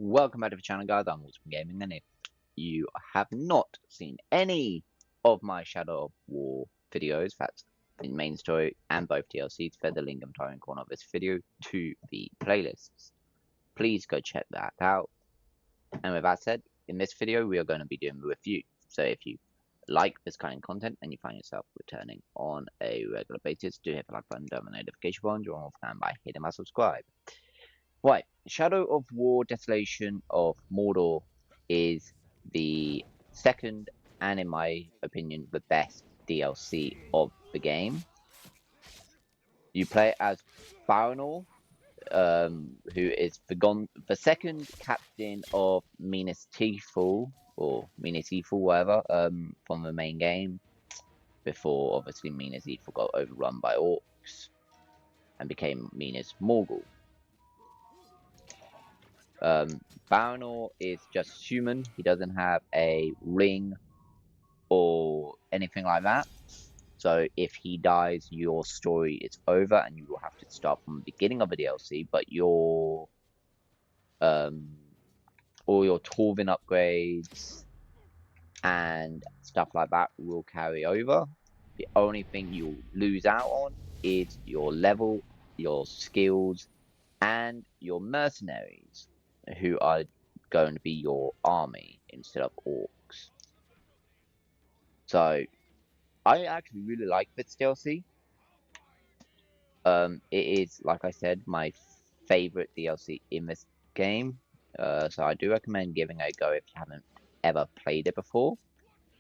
Welcome back to the channel, guys. I'm WolfsbaneGaming, and if you have not seen any of my Shadow of War videos, that's in main story and both DLCs, there's the link in the right corner of this video to the playlists. Please go check that out. And with that said, in this video we are going to be doing a review. So if you like this kind of content and you find yourself returning on a regular basis, do hit the like button, turn on the notification bell, and join off fan by hitting my subscribe. Right, Shadow of War Desolation of Mordor is the second, and in my opinion, the best DLC of the game. You play as Baranor, who is the second captain of Minas Tirith, or Minas Tirith, whatever, from the main game, before obviously Minas Tirith got overrun by orcs and became Minas Morgul. Baranor is just human. He doesn't have a ring or anything like that. So if he dies, your story is over and you will have to start from the beginning of the DLC, but your all your Torvin upgrades and stuff like that will carry over. The only thing you'll lose out on is your level, your skills, and your mercenaries, who are going to be your army instead of orcs. So I actually really like this DLC. It is, like I said, my favorite DLC in this game. So I do recommend giving it a go if you haven't ever played it before.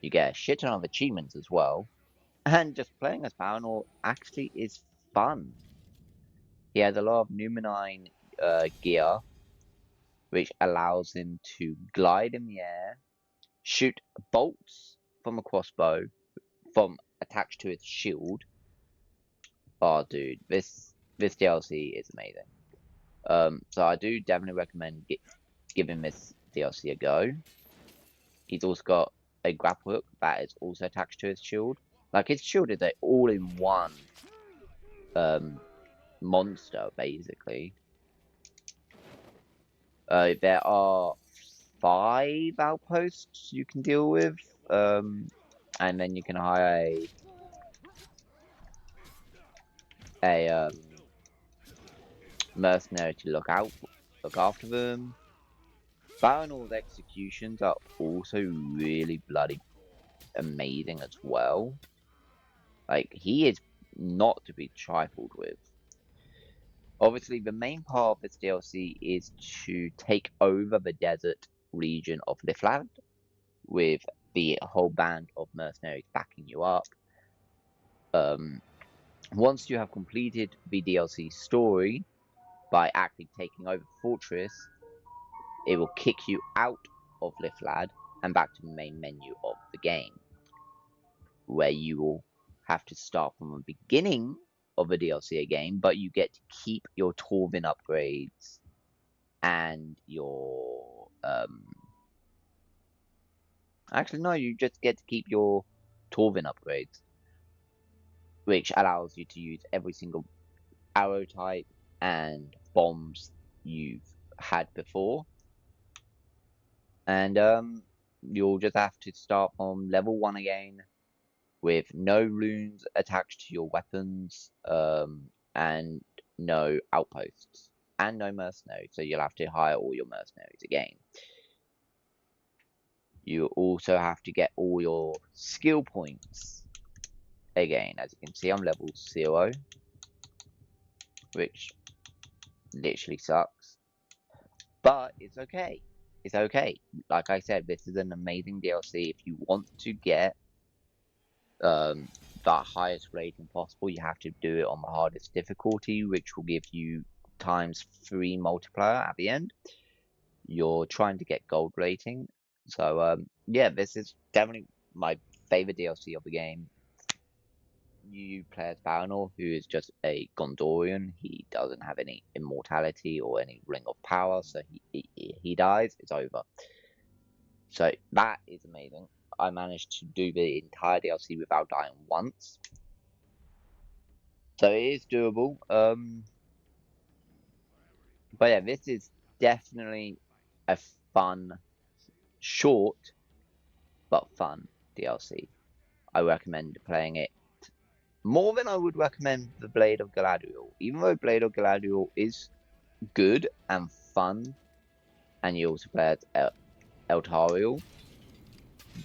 You get a shit ton of achievements as well. And just playing as Baranor actually is fun. He has a lot of Numenine gear, which allows him to glide in the air, shoot bolts from a crossbow from attached to his shield. Oh, dude, this DLC is amazing. So I do definitely recommend giving this DLC a go. He's also got a grapple hook that is also attached to his shield. Like, his shield is an all-in-one monster, basically. There are 5 outposts you can deal with, and then you can hire a mercenary to look after them. Baranor's executions are also really bloody amazing as well. Like, he is not to be trifled with. Obviously, the main part of this DLC is to take over the desert region of Lifland, with the whole band of mercenaries backing you up. Once you have completed the DLC story by actually taking over the fortress, it will kick you out of Lifland and back to the main menu of the game, where you will have to start from the beginning of the DLC again, but you get to keep your Torvin upgrades and your actually no, you just get to keep your Torvin upgrades, which allows you to use every single arrow type and bombs you've had before. And you'll just have to start from level 1 again, with no runes attached to your weapons, and no outposts, and no mercenaries, so you'll have to hire all your mercenaries again. You also have to get all your skill points again. As you can see, I'm level 0, which literally sucks, but it's okay. It's okay. Like I said, this is an amazing DLC. If you want to get the highest rating possible, you have to do it on the hardest difficulty, which will give you ×3 multiplier at the end. You're trying to get gold rating. So yeah, this is definitely my favorite DLC of the game. You play as Baranor, who is just a Gondorian. He doesn't have any immortality or any ring of power, so he dies, it's over. So that is amazing. I managed to do the entire DLC without dying once, so it is doable. But yeah, this is definitely a fun, short, but fun DLC. I recommend playing it more than I would recommend the Blade of Galadriel. Even though Blade of Galadriel is good and fun, and you also play as Eltariel,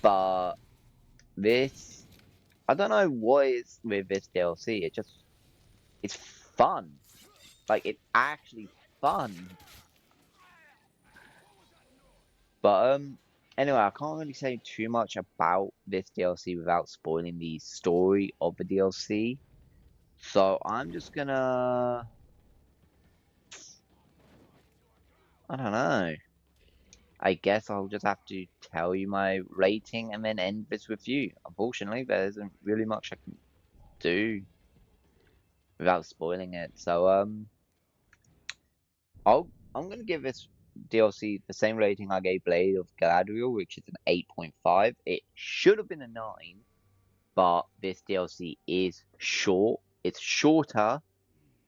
but this, I don't know what is with this DLC. It's fun. Like, it's actually fun. But anyway, I can't really say too much about this DLC without spoiling the story of the DLC. So I'm just gonna, I don't know. I guess I'll just have to tell you my rating and then end this review. Unfortunately, there isn't really much I can do without spoiling it. So I'm gonna give this DLC the same rating I gave Blade of Galadriel, which is an 8.5. It should have been a 9, but this DLC is short. It's shorter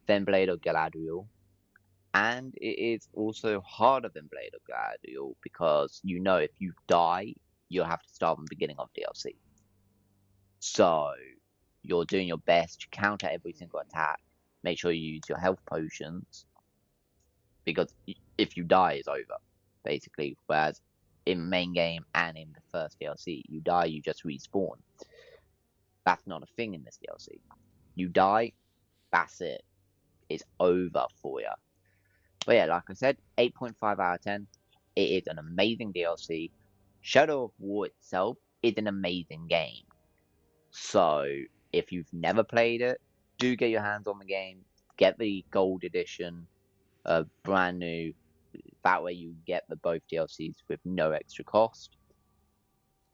than Blade of Galadriel, and it is also harder than Blade of Galadriel because you know if you die, you'll have to start from the beginning of DLC. So you're doing your best to counter every single attack. Make sure you use your health potions because if you die, it's over, basically. Whereas in main game and in the first DLC, you die, you just respawn. That's not a thing in this DLC. You die, that's it. It's over for you. But yeah, like I said, 8.5 out of 10. It is an amazing DLC. Shadow of War itself is an amazing game. So if you've never played it, do get your hands on the game. Get the gold edition, brand new. That way you get the both DLCs with no extra cost.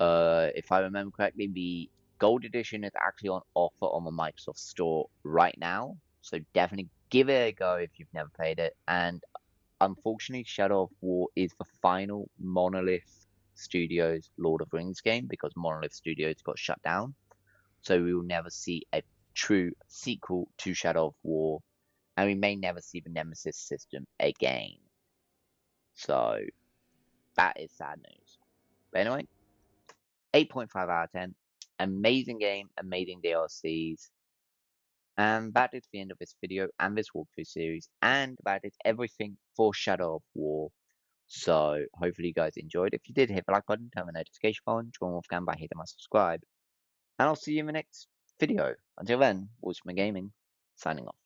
If I remember correctly, the gold edition is actually on offer on the Microsoft Store right now. So definitely give it a go if you've never played it. And unfortunately, Shadow of War is the final Monolith Studios Lord of the Rings game because Monolith Studios got shut down. So we will never see a true sequel to Shadow of War, and we may never see the Nemesis system again. So that is sad news. But anyway, 8.5 out of 10. Amazing game, amazing DLCs. And that is the end of this video and this walkthrough series, and that is everything for Shadow of War. So hopefully you guys enjoyed. If you did, hit the like button, turn the notification on, join WolfbaneGame by hitting my subscribe. And I'll see you in the next video. Until then, WolfsbaneGaming, signing off.